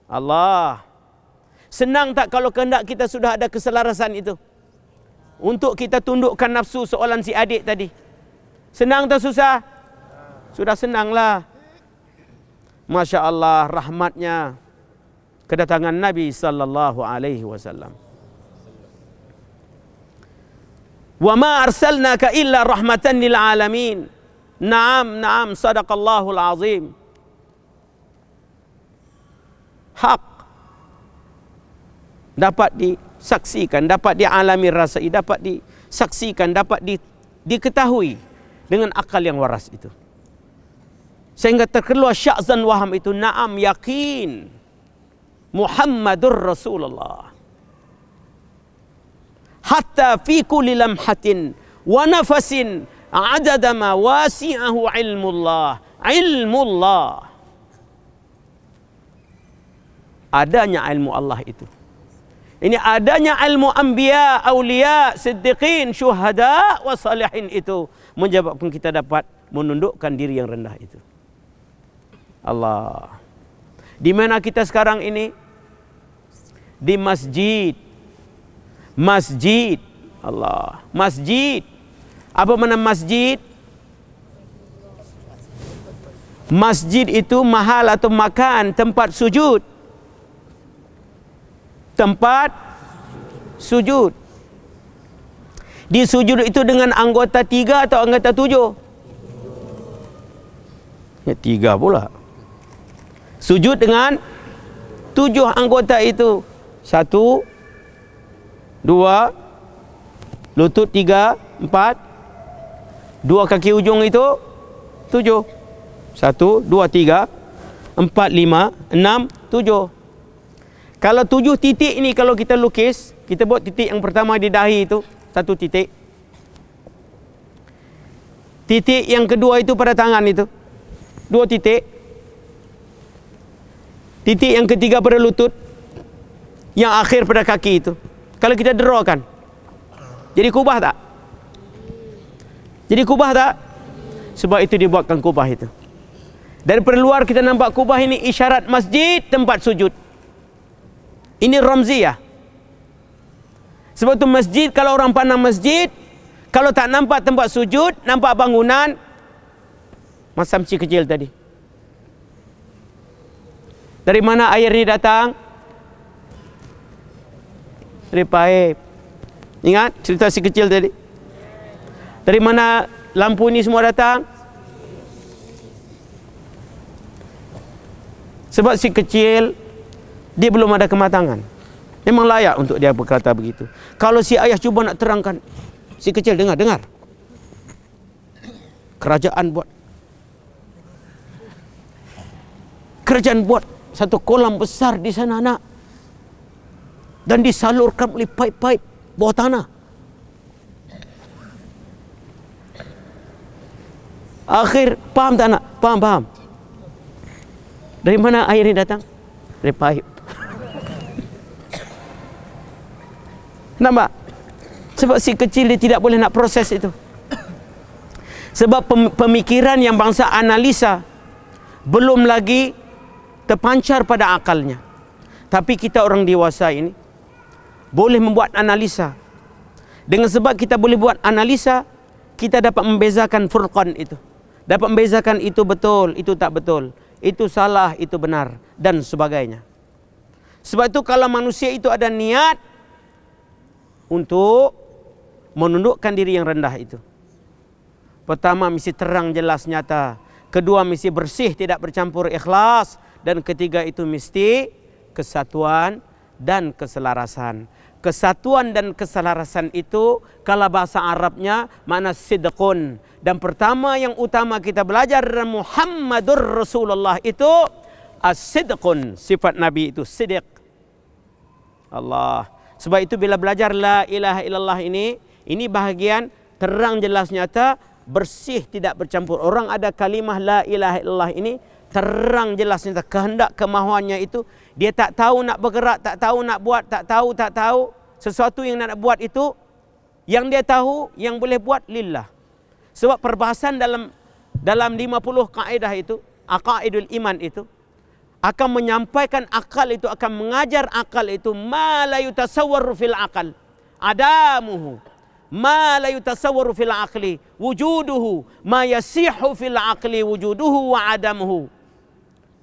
Allah. Senang tak kalau kehendak kita sudah ada keselarasan itu? Untuk kita tundukkan nafsu soalan si adik tadi. Senang tak susah? Sudah senanglah. Masya Allah rahmatnya kedatangan Nabi sallallahu alaihi wasallam. Wa ma arsalnaka illa rahmatan lil alamin. Naam, sadaqallahul azim. Hak dapat disaksikan, dapat dialami rasai, dapat disaksikan, dapat diketahui dengan akal yang waras itu. Sehingga terkeluar sya'zan waham itu, na'am, yakin Muhammadur Rasulullah. Hatta fi kulli lamhatin wa nafasin adada ma wasi'ahu ilmullah. Ilmullah. Adanya ilmu Allah itu. Ini adanya ilmu anbiya, awliya, siddiqin, syuhada wa salihin itu menyebabkan kita dapat menundukkan diri yang rendah itu. Allah. Di mana kita sekarang ini? Di masjid. Masjid. Allah. Masjid. Apa makna masjid? Masjid itu mahal atau makan, tempat sujud. Tempat sujud. Di sujud itu dengan anggota 3 atau anggota 7? Ya 3 pula. Sujud dengan 7 anggota itu. 1, 2, lutut 3, 4. 2 kaki ujung itu 7. 1, 2, 3, 4, 5, 6, 7. Kalau 7 titik ini kalau kita lukis, kita buat titik yang pertama di dahi itu, 1 titik. Titik yang kedua itu pada tangan itu, 2 titik. Titik yang ketiga pada lutut, yang akhir pada kaki itu. Kalau kita drawkan, jadi kubah tak? Jadi kubah tak? Sebab itu dibuatkan kubah itu. Dari luar kita nampak kubah ini isyarat masjid, tempat sujud. Ini ramziyah. Sebab itu masjid, kalau orang pandang masjid, kalau tak nampak tempat sujud, nampak bangunan macam si kecil tadi. Dari mana air ini datang? Dari paip. Ingat cerita si kecil tadi? Dari mana lampu ini semua datang? Sebab si kecil dia belum ada kematangan. Memang layak untuk dia berkata begitu. Kalau si ayah cuba nak terangkan, si kecil dengar. Kerajaan buat satu kolam besar di sana nak. Dan disalurkan oleh pipe-pipe bawah tanah. Akhir paham tak nak? Paham. Dari mana air ini datang? Dari pipe. Nampak? Sebab si kecil dia tidak boleh nak proses itu. Sebab pemikiran yang bangsa analisa belum lagi terpancar pada akalnya. Tapi kita orang dewasa ini boleh membuat analisa. Dengan sebab kita boleh buat analisa, kita dapat membezakan furqan itu. Dapat membezakan itu betul, itu tak betul. Itu salah, itu benar, dan sebagainya. Sebab itu kalau manusia itu ada niat untuk menundukkan diri yang rendah itu, pertama mesti terang, jelas, nyata. Kedua mesti bersih, tidak bercampur, ikhlas. Dan ketiga itu mesti kesatuan dan keselarasan. Kesatuan dan keselarasan itu kalau bahasa Arabnya makna sidqun. Dan pertama yang utama kita belajar dari Muhammadur Rasulullah itu as-sidqun. Sifat Nabi itu sidq. Allah. Sebab itu bila belajar la ilaha illallah ini bahagian terang, jelas, nyata, bersih, tidak bercampur. Orang ada kalimah la ilaha illallah ini terang, jelas, nyata, kehendak kemahuannya itu dia tak tahu nak bergerak, tak tahu nak buat, tak tahu sesuatu yang nak buat itu, yang dia tahu yang boleh buat lillah. Sebab perbahasan dalam 50 kaedah itu, aqaidul iman itu, akan menyampaikan akal itu, akan mengajar akal itu, ma la yutasawwaru fil aqal adamuhu, ma la yutasawwaru fil aqli wujuduhu, ma yasihu fil aqli wujuduhu wa adamuhu.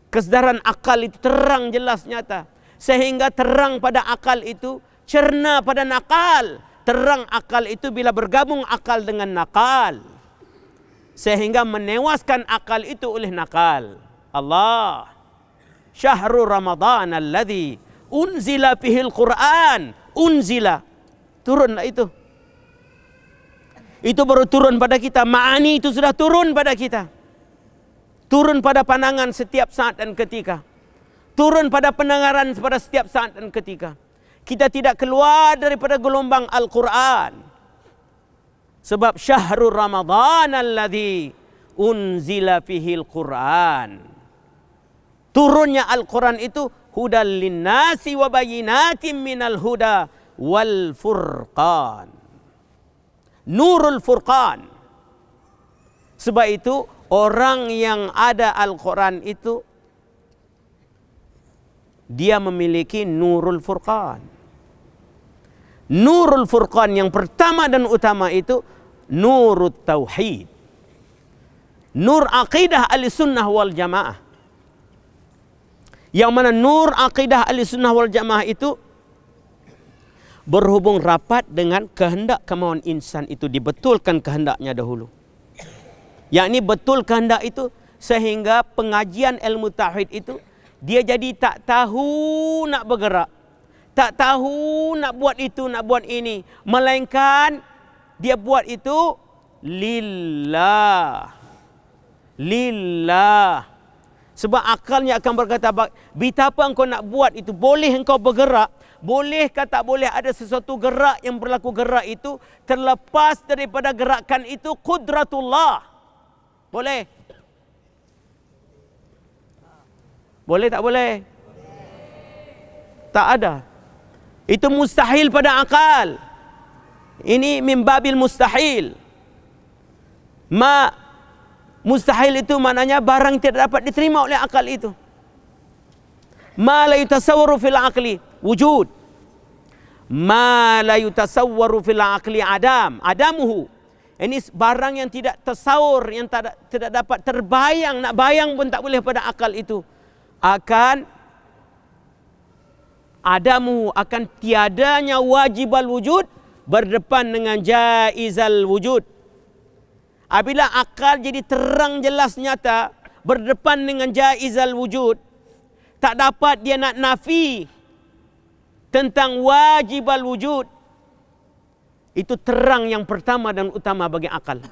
Kesedaran akal itu terang, jelas, nyata. Sehingga terang pada akal itu cerna pada nakal. Terang akal itu bila bergabung akal dengan nakal, sehingga menewaskan akal itu oleh nakal. Allah, syahrul Ramadan alladzi unzila fihil Quran. Unzila, turunlah itu. Itu baru turun pada kita. Ma'ani itu sudah turun pada kita. Turun pada pandangan setiap saat dan ketika. Turun pada pendengaran pada setiap saat dan ketika. Kita tidak keluar daripada gelombang Al-Quran. Sebab syahrul Ramadan alladzi unzila fihil Quran. Turunnya Al-Quran itu hudal linnasi wa bayyinatin minal huda wal furqan. Nurul Furqan. Sebab itu orang yang ada Al-Quran itu dia memiliki Nurul Furqan. Nurul Furqan yang pertama dan utama itu Nurut Tauhid, Nur Aqidah Ahlussunnah wal Jamaah. Yang mana Nur Aqidah Ahlussunnah wal Jamaah itu berhubung rapat dengan kehendak kemauan insan itu, dibetulkan kehendaknya dahulu. Yakni betul kehendak itu sehingga pengajian ilmu tauhid itu dia jadi tak tahu nak bergerak, tak tahu nak buat itu, nak buat ini, melainkan dia buat itu lillah. Lillah. Sebab akalnya akan berkata, betapa engkau nak buat itu, boleh engkau bergerak, bolehkah tak boleh ada sesuatu gerak yang berlaku gerak itu terlepas daripada gerakan itu qudratullah. Boleh? Boleh tak boleh? Tak ada. Itu mustahil pada akal. Ini min babil mustahil. Mustahil itu maknanya barang tidak dapat diterima oleh akal itu. Ma la yutasawwaru fil aqli wujud. Ma la yutasawwaru fil aqli adamuhu. Ini barang yang tidak tasawur, yang tidak dapat terbayang, nak bayang pun tak boleh pada akal itu. Akan adamu, akan tiadanya wajibal wujud berdepan dengan jaizal wujud. Apabila akal jadi terang, jelas, nyata berdepan dengan jaizal wujud, tak dapat dia nak nafi tentang wajibal wujud. Itu terang yang pertama dan utama bagi akal.